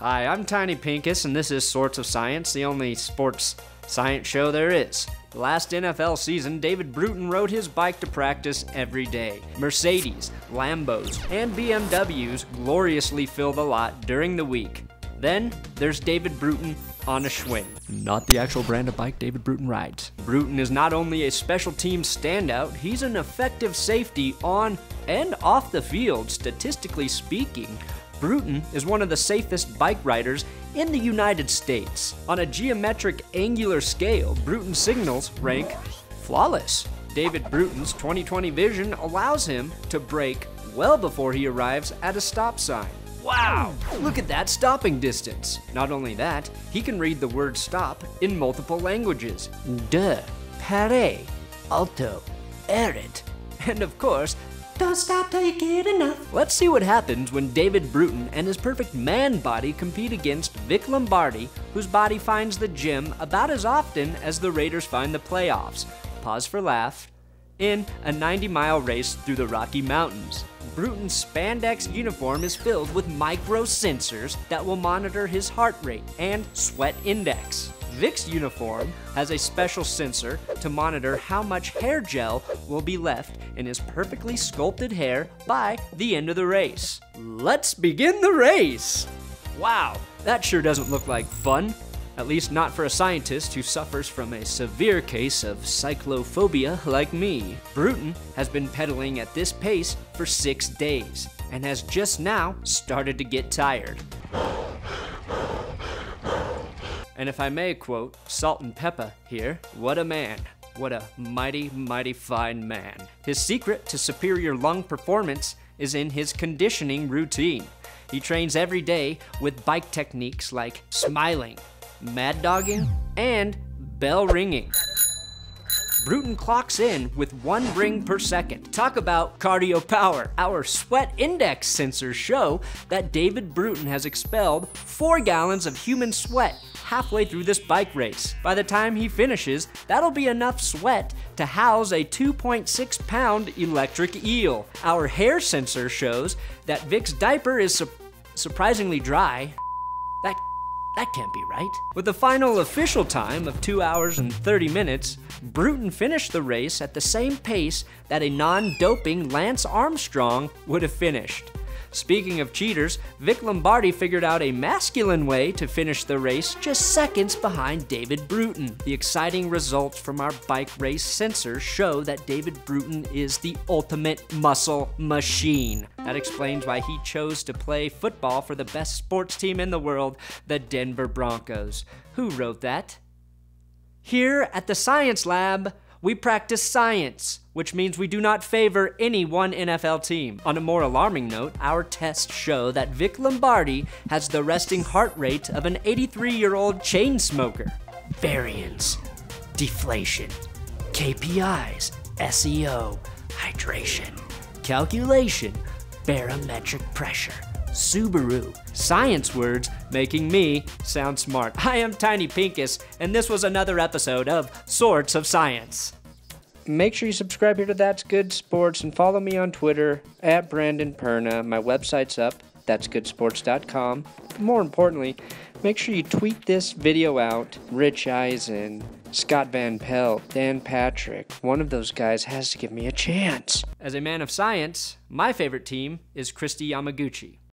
Hi, I'm Tiny Pinkus, and this is Sorts of Science, the only sports science show there is. Last NFL season, David Bruton rode his bike to practice every day. Mercedes, Lambos, and BMWs gloriously fill the lot during the week. Then, there's David Bruton on a Schwinn. Not the actual brand of bike David Bruton rides. Bruton is not only a special team standout, he's an effective safety on and off the field, statistically speaking. Bruton is one of the safest bike riders in the United States. On a geometric angular scale, Bruton's signals rank flawless. David Bruton's 20/20 vision allows him to brake well before he arrives at a stop sign. Wow, look at that stopping distance. Not only that, he can read the word stop in multiple languages. De, pare, alto, erit, and of course, don't stop till you get enough. Let's see what happens when David Bruton and his perfect man body compete against Vic Lombardi, whose body finds the gym about as often as the Raiders find the playoffs. Pause for laugh. In a 90-mile race through the Rocky Mountains. Bruton's spandex uniform is filled with micro sensors that will monitor his heart rate and sweat index. Vic's uniform has a special sensor to monitor how much hair gel will be left in his perfectly sculpted hair by the end of the race. Let's begin the race! Wow, that sure doesn't look like fun. At least not for a scientist who suffers from a severe case of cyclophobia like me. Bruton has been pedaling at this pace for 6 days and has just now started to get tired. And if I may quote Salt and Pepper here, what a man. What a mighty, mighty fine man. His secret to superior lung performance is in his conditioning routine. He trains every day with bike techniques like smiling, mad dogging, and bell ringing. Bruton clocks in with 1 ring per second. Talk about cardio power. Our sweat index sensors show that David Bruton has expelled 4 gallons of human sweat halfway through this bike race. By the time he finishes, that'll be enough sweat to house a 2.6-pound electric eel. Our hair sensor shows that Vic's diaper is surprisingly dry. That can't be right. With a final official time of 2 hours and 30 minutes, Bruton finished the race at the same pace that a non-doping Lance Armstrong would have finished. Speaking of cheaters, Vic Lombardi figured out a masculine way to finish the race just seconds behind David Bruton. The exciting results from our bike race sensors show that David Bruton is the ultimate muscle machine. That explains why he chose to play football for the best sports team in the world, the Denver Broncos. Who wrote that? Here at the Science Lab, we practice science, which means we do not favor any one NFL team. On a more alarming note, our tests show that Vic Lombardi has the resting heart rate of an 83-year-old chain smoker. Variance, deflation, KPIs, SEO, hydration, calculation, barometric pressure, Subaru, science words making me sound smart. I am Tiny Pinkus, and this was another episode of Sorts of Science. Make sure you subscribe here to That's Good Sports and follow me on Twitter at Brandon Perna. My website's up, ThatsGoodSports.com. More importantly, make sure you tweet this video out. Rich Eisen, Scott Van Pelt, Dan Patrick. One of those guys has to give me a chance. As a man of science, my favorite team is Kristi Yamaguchi.